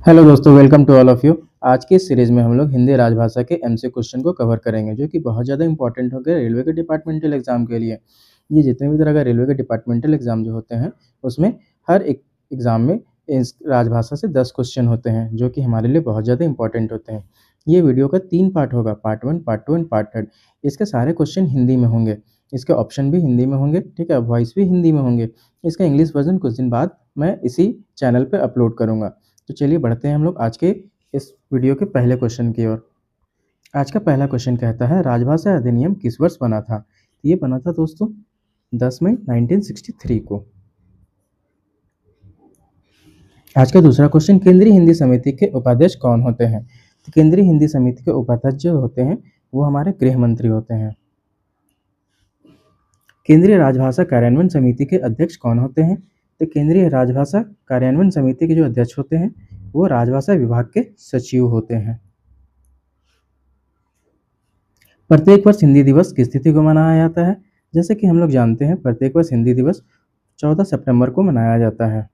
Hello दोस्तों, welcome to all of you. आज की इस सीरीज़ में हम लोग हिंदी राजभाषा के एमसी क्वेश्चन को कवर करेंगे, जो कि बहुत ज़्यादा इंपॉर्टेंट हो गए रेलवे के डिपार्टमेंटल एग्जाम के लिए। ये जितने भी तरह का रेलवे के डिपार्टमेंटल एग्जाम जो होते हैं, उसमें हर एक एग्जाम में इस राजभाषा से 10 क्वेश्चन होते हैं, जो कि हमारे लिए बहुत ज़्यादा इंपॉर्टेंट होते हैं। ये वीडियो का 3 पार्ट होगा, पार्ट 1, पार्ट 2 एंड पार्ट 3। इसके सारे क्वेश्चन हिंदी में होंगे, इसके ऑप्शन भी हिंदी में होंगे, ठीक है, वॉइस भी हिंदी में होंगे। इसका इंग्लिश वर्जन कुछ दिन बाद मैं इसी चैनल पे अपलोड करूँगा। तो चलिए बढ़ते हैं हम लोग आज के इस वीडियो के पहले क्वेश्चन की ओर। आज का पहला क्वेश्चन कहता है, राजभाषा अधिनियम किस वर्ष बना था? ये बना था दोस्तों 10 मई 1963 को। आज का दूसरा क्वेश्चन, केंद्रीय हिंदी समिति के उपाध्यक्ष कौन होते हैं? तो केंद्रीय हिंदी समिति के उपाध्यक्ष जो होते हैं वो हमारे गृह मंत्री होते हैं। केंद्रीय राजभाषा कार्यान्वयन समिति के अध्यक्ष कौन होते हैं? तो केंद्रीय राजभाषा कार्यान्वयन समिति के जो अध्यक्ष होते हैं वो राजभाषा विभाग के सचिव होते हैं। प्रत्येक वर्ष हिंदी दिवस किस तिथि को मनाया जाता है? जैसे कि हम लोग जानते हैं, प्रत्येक वर्ष हिंदी दिवस 14 सितंबर को मनाया जाता है।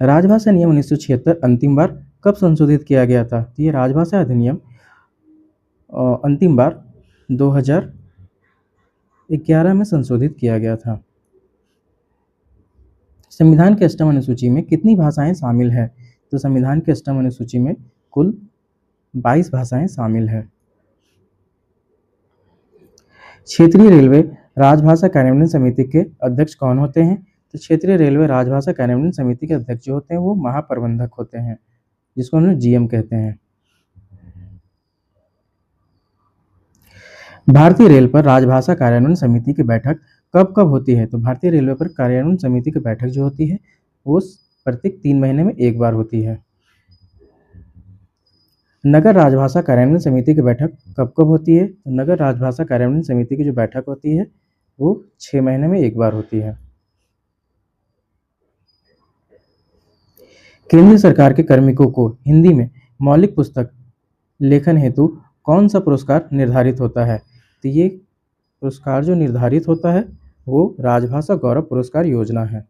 राजभाषा नियम 1976 अंतिम बार कब संशोधित किया गया था? तो ये राजभाषा अधिनियम अंतिम बार 2011 में संशोधित किया गया था। संविधान की अष्टम अनुसूची में कितनी भाषाएं शामिल है? तो संविधान की अष्टम अनुसूची में कुल 22 भाषाएं शामिल है। क्षेत्रीय रेलवे राजभाषा कार्यान्वयन समिति के अध्यक्ष कौन होते हैं? तो क्षेत्रीय रेलवे राजभाषा कार्यान्वयन समिति के अध्यक्ष जो होते हैं वो महाप्रबंधक होते हैं, जिसको हम लोग जीएम कहते हैं। भारतीय रेल पर राजभाषा कार्यान्वयन समिति की बैठक कब कब होती है? तो भारतीय रेलवे पर कार्यान्वयन समिति की बैठक जो होती है वो प्रत्येक 3 महीने में एक बार होती है। नगर राजभाषा कार्यान्वयन समिति की बैठक कब कब होती है? तो नगर राजभाषा कार्यान्वयन समिति की जो बैठक होती है वो 6 महीने में एक बार होती है। केंद्र सरकार के कार्मिकों को हिंदी में मौलिक पुस्तक लेखन हेतु कौन सा पुरस्कार निर्धारित होता है? तो ये पुरस्कार जो निर्धारित होता है वो राजभाषा गौरव पुरस्कार योजना है।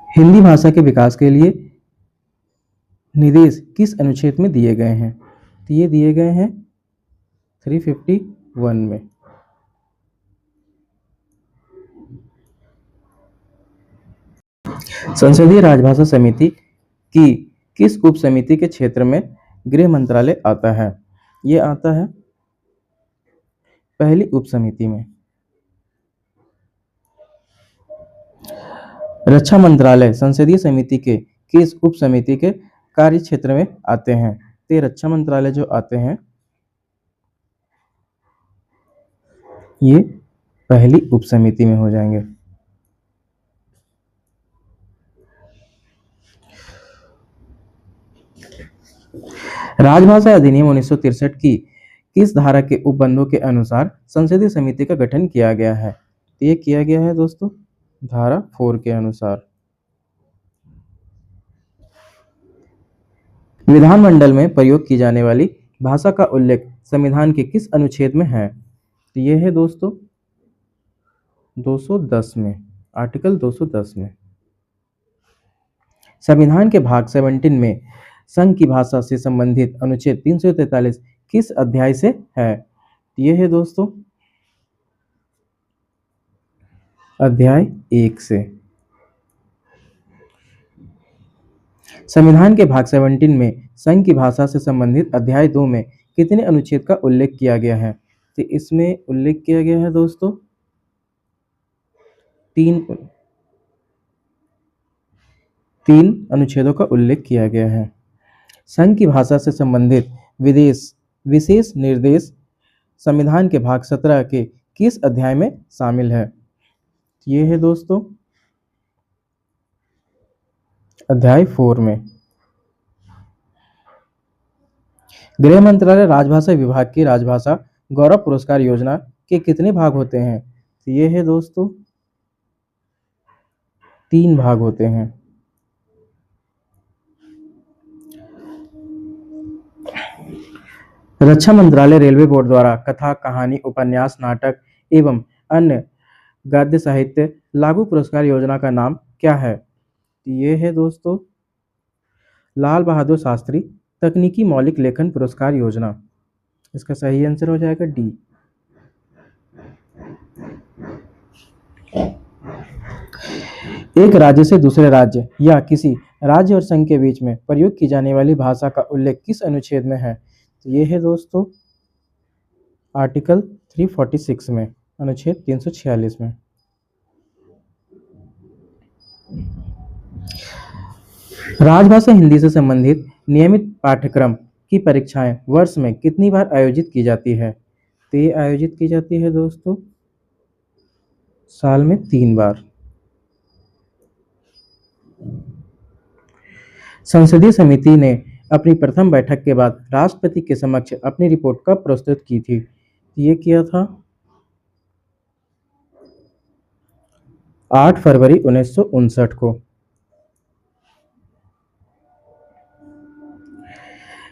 हिंदी भाषा के विकास के लिए निर्देश किस अनुच्छेद में दिए गए हैं? तो ये दिए गए हैं 351 में। संसदीय राजभाषा समिति की किस उप समिति के क्षेत्र में गृह मंत्रालय आता है? ये आता है पहली उप समिति में। रक्षा मंत्रालय संसदीय समिति के किस उप समिति के कार्य क्षेत्र में आते हैं? तो रक्षा मंत्रालय जो आते हैं ये पहली उप समिति में हो जाएंगे। राजभाषा अधिनियम 1963 की किस धारा के उपबंधों के अनुसार संसदीय समिति का गठन किया गया है? तो ये किया गया है दोस्तों धारा 4 के अनुसार। विधानमंडल में प्रयोग की जाने वाली भाषा का उल्लेख संविधान के किस अनुच्छेद में है? तो ये है दोस्तों 210 में, आर्टिकल 210 में। संविधान के भाग 17 में संघ की भाषा से संबंधित अनुच्छेद 343 किस अध्याय से है? ये है दोस्तों अध्याय 1 से। संविधान के भाग 17 में संघ की भाषा से संबंधित अध्याय 2 में कितने अनुच्छेद का उल्लेख किया गया है? तो इसमें उल्लेख किया गया है दोस्तों 3 अनुच्छेदों का उल्लेख किया गया है। संघ की भाषा से संबंधित विशेष निर्देश संविधान के भाग 17 के किस अध्याय में शामिल है? ये है दोस्तों अध्याय 4 में। गृह मंत्रालय राजभाषा विभाग की राजभाषा गौरव पुरस्कार योजना के कितने भाग होते हैं? तो ये है दोस्तों 3 भाग होते हैं। रक्षा मंत्रालय रेलवे बोर्ड द्वारा कथा, कहानी, उपन्यास, नाटक एवं अन्य गद्य साहित्य लागू पुरस्कार योजना का नाम क्या है? ये है दोस्तों लाल बहादुर शास्त्री तकनीकी मौलिक लेखन पुरस्कार योजना। इसका सही आंसर हो जाएगा डी। एक राज्य से दूसरे राज्य या किसी राज्य और संघ के बीच में प्रयोग की जाने वाली भाषा का उल्लेख किस अनुच्छेद में है? तो ये है दोस्तों आर्टिकल 346 में, अनुच्छेद 346 में। राजभाषा हिंदी से संबंधित नियमित पाठ्यक्रम की परीक्षाएं वर्ष में कितनी बार आयोजित की जाती है? तो ये आयोजित की जाती है दोस्तों साल में 3 बार। संसदीय समिति ने अपनी प्रथम बैठक के बाद राष्ट्रपति के समक्ष अपनी रिपोर्ट कब प्रस्तुत की थी? ये किया था 8 फरवरी 1959 को।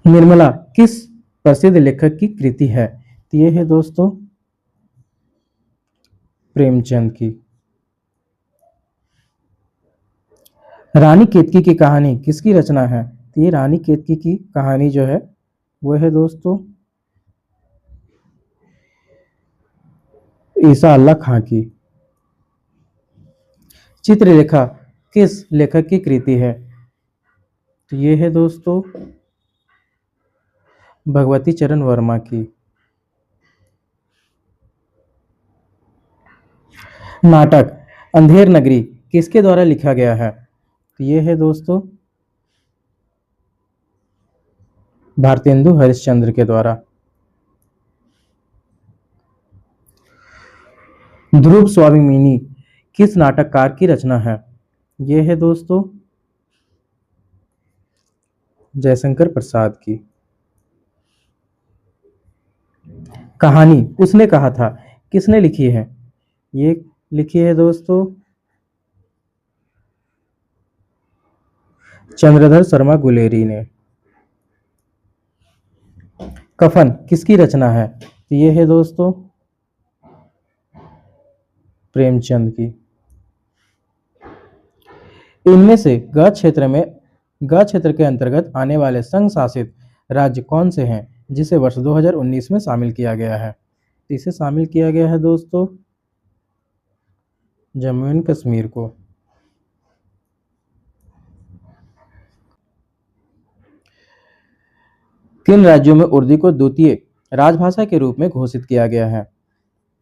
निर्मला किस प्रसिद्ध लेखक की कृति है? तो ये है दोस्तों प्रेमचंद की। रानी केतकी की कहानी किसकी रचना है? तो ये रानी केतकी की कहानी जो है वो है दोस्तों ईसा अल्लाह खां की। चित्रलेखा किस लेखक की कृति है? तो ये है दोस्तों भगवती चरण वर्मा की। नाटक अंधेर नगरी किसके द्वारा लिखा गया है? तो ये है दोस्तों भारतेंदु हरिश्चंद्र के द्वारा। ध्रुव स्वाभिमानी किस नाटककार की रचना है? ये है दोस्तों जयशंकर प्रसाद की। कहानी उसने कहा था किसने लिखी है? ये लिखी है दोस्तों चंद्रधर शर्मा गुलेरी ने। कफन किसकी रचना है? ये है दोस्तों प्रेमचंद की। इनमें से ग क्षेत्र के अंतर्गत आने वाले संघ शासित राज्य कौन से हैं जिसे वर्ष 2019 में शामिल किया गया है? इसे शामिल किया गया है दोस्तों जम्मू एंड कश्मीर को। किन राज्यों में उर्दू को द्वितीय राजभाषा के रूप में घोषित किया गया है?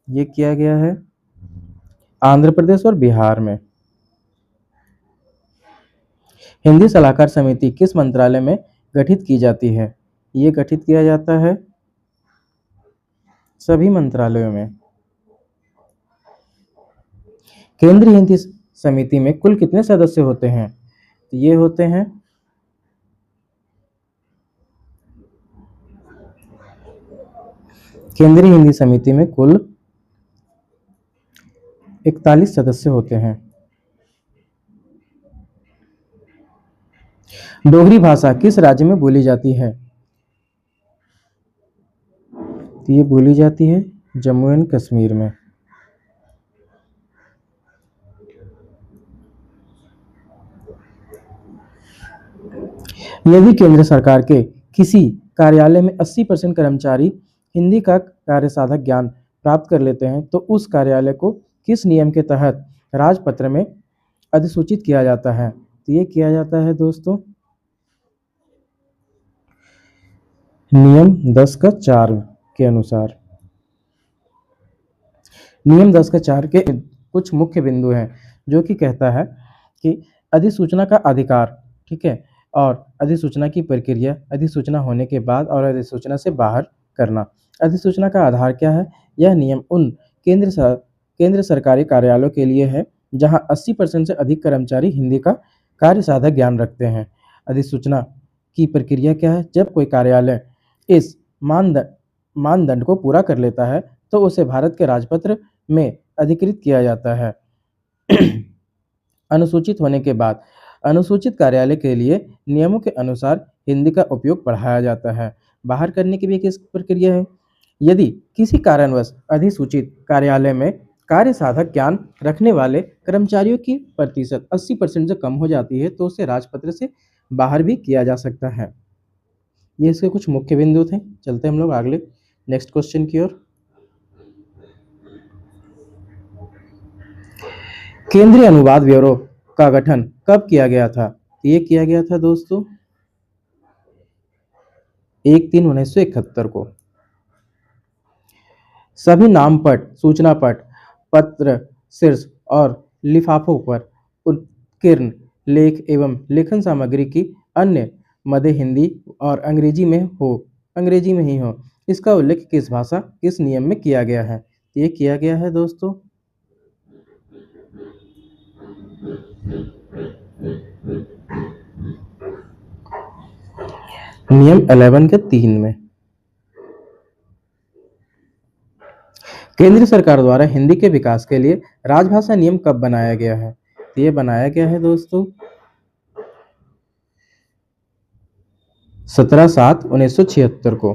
ये किया गया है आंध्र प्रदेश और बिहार में। हिंदी सलाहकार समिति किस मंत्रालय में गठित की जाती है? ये गठित किया जाता है सभी मंत्रालयों में। केंद्रीय हिंदी समिति में कुल कितने सदस्य होते हैं? ये होते हैं केंद्रीय हिंदी समिति में कुल 41 सदस्य होते हैं। डोगरी भाषा किस राज्य में बोली जाती है? तो ये बोली जाती है जम्मू एंड कश्मीर में। यदि केंद्र सरकार के किसी कार्यालय में 80% कर्मचारी हिंदी का कार्यसाधक ज्ञान प्राप्त कर लेते हैं तो उस कार्यालय को किस नियम के तहत राजपत्र में अधिसूचित किया जाता है? तो ये किया जाता है दोस्तों नियम 10(4) के अनुसार। नियम 10(4) के कुछ मुख्य बिंदु हैं जो कि कहता है कि अधिसूचना का अधिकार, ठीक है, और अधिसूचना की प्रक्रिया, अधिसूचना होने के बाद और अधिसूचना से बाहर करना। अधिसूचना का आधार क्या है? यह नियम उन केंद्र सरकारी कार्यालयों के लिए है जहां 80% से अधिक कर्मचारी हिंदी का कार्यसाधक ज्ञान रखते हैं। अधिसूचना की प्रक्रिया क्या है? जब कोई कार्यालय इस मानदंड को पूरा कर लेता है तो उसे भारत के राजपत्र में अधिकृत किया जाता है। अनुसूचित होने के बाद अनुसूचित कार्यालय के लिए नियमों के अनुसार हिंदी का उपयोग बढ़ाया जाता है। बाहर करने की भी एक प्रक्रिया है। यदि किसी कारणवश अधिसूचित कार्यालय में कार्य साधक ज्ञान रखने वाले कर्मचारियों की प्रतिशत 80% से कम हो जाती है तो उसे राजपत्र से बाहर भी किया जा सकता है। ये इसके कुछ मुख्य बिंदु थे। चलते हम लोग अगले नेक्स्ट क्वेश्चन की ओर। केंद्रीय अनुवाद ब्यूरो का गठन कब किया गया था? ये किया गया था दोस्तों 1/3/1971 को। सभी नामपट, सूचना पट, पत्र, शीर्ष और लिफाफों पर उत्कीर्ण लेख एवं लेखन सामग्री की अन्य मदे हिंदी और अंग्रेजी में ही हो। इसका उल्लेख किस भाषा, किस नियम में किया गया है? ये किया गया है दोस्तों नियम 11 के 3 में। केंद्र सरकार द्वारा हिंदी के विकास के लिए राजभाषा नियम कब बनाया गया है? ये बनाया गया है दोस्तों 17/7/1976 को।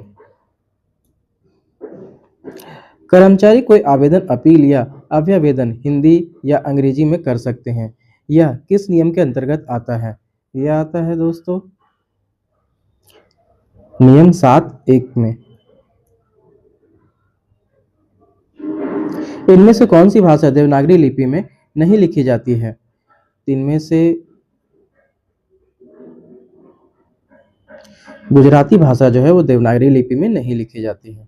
कर्मचारी कोई आवेदन, अपील या अभ्यावेदन हिंदी या अंग्रेजी में कर सकते हैं। यह किस नियम के अंतर्गत आता है? यह आता है दोस्तों नियम 7(1) में। इनमें से कौन सी भाषा देवनागरी लिपि में नहीं लिखी जाती है? इनमें से गुजराती भाषा जो है वो देवनागरी लिपि में नहीं लिखी जाती है।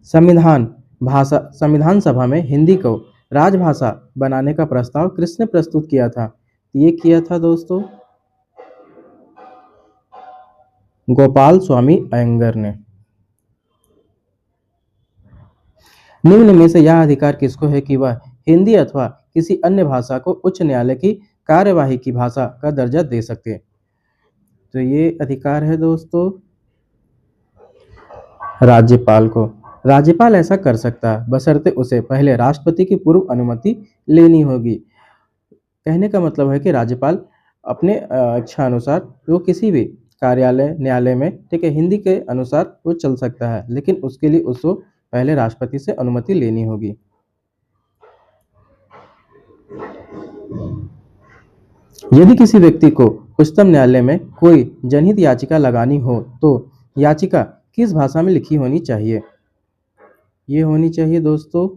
संविधान सभा में हिंदी को राजभाषा बनाने का प्रस्ताव किसने प्रस्तुत किया था? ये किया था दोस्तों गोपाल स्वामी अयंगर ने। निम्न में से यह अधिकार किसको है कि वह हिंदी अथवा किसी अन्य भाषा को उच्च न्यायालय की कार्यवाही की भाषा का दर्जा दे सके? तो ये अधिकार है दोस्तों राज्यपाल को। राज्यपाल ऐसा कर सकता है बशर्ते उसे पहले राष्ट्रपति की पूर्व अनुमति लेनी होगी। कहने का मतलब है कि राज्यपाल अपने इच्छा अनुसार वो किसी भी कार्यालय, न्यायालय में ठीक है हिंदी के अनुसार वो चल सकता है, लेकिन उसके लिए उसको पहले राष्ट्रपति से अनुमति लेनी होगी। यदि किसी व्यक्ति को उच्चतम न्यायालय में कोई जनहित याचिका लगानी हो तो याचिका किस भाषा में लिखी होनी चाहिए? ये होनी चाहिए दोस्तों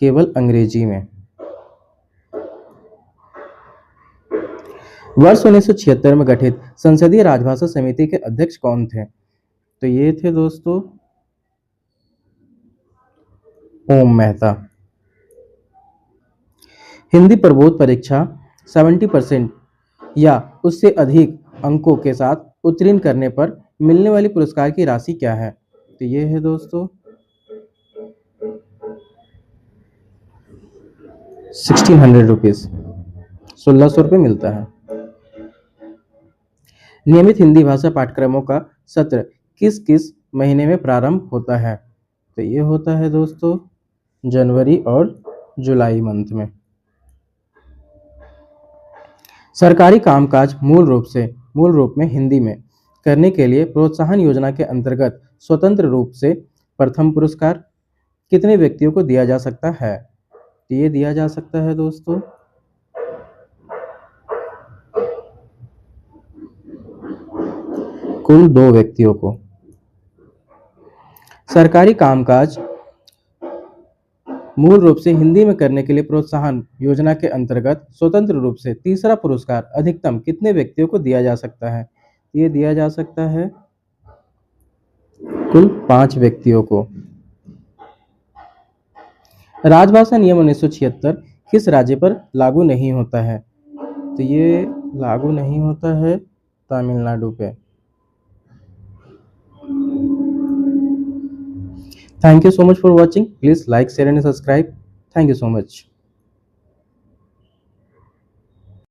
केवल अंग्रेजी में। वर्ष 1976 में गठित संसदीय राजभाषा समिति के अध्यक्ष कौन थे? तो ये थे दोस्तों ओम मेहता। हिंदी प्रबोध परीक्षा 70% या उससे अधिक अंकों के साथ उत्तीर्ण करने पर मिलने वाली पुरस्कार की राशि क्या है? तो ये है दोस्तों 1600 रुपीज, 1600 रुपये मिलता है। नियमित हिंदी भाषा पाठ्यक्रमों का सत्र किस किस महीने में प्रारंभ होता है? तो ये होता है दोस्तों जनवरी और जुलाई मंथ में। सरकारी कामकाज मूल रूप में हिंदी में करने के लिए प्रोत्साहन योजना के अंतर्गत स्वतंत्र रूप से प्रथम पुरस्कार कितने व्यक्तियों को दिया जा सकता है? ये दिया जा सकता है दोस्तों कुल 2 व्यक्तियों को। सरकारी कामकाज मूल रूप से हिंदी में करने के लिए प्रोत्साहन योजना के अंतर्गत स्वतंत्र रूप से तीसरा पुरस्कार अधिकतम कितने व्यक्तियों को दिया जा सकता है? ये दिया जा सकता है कुल 5 व्यक्तियों को। राजभाषा नियम 1976 किस राज्य पर लागू नहीं होता है? तो ये लागू नहीं होता है तमिलनाडु पे। Thank you so much for watching. Please like, share and subscribe. Thank you so much.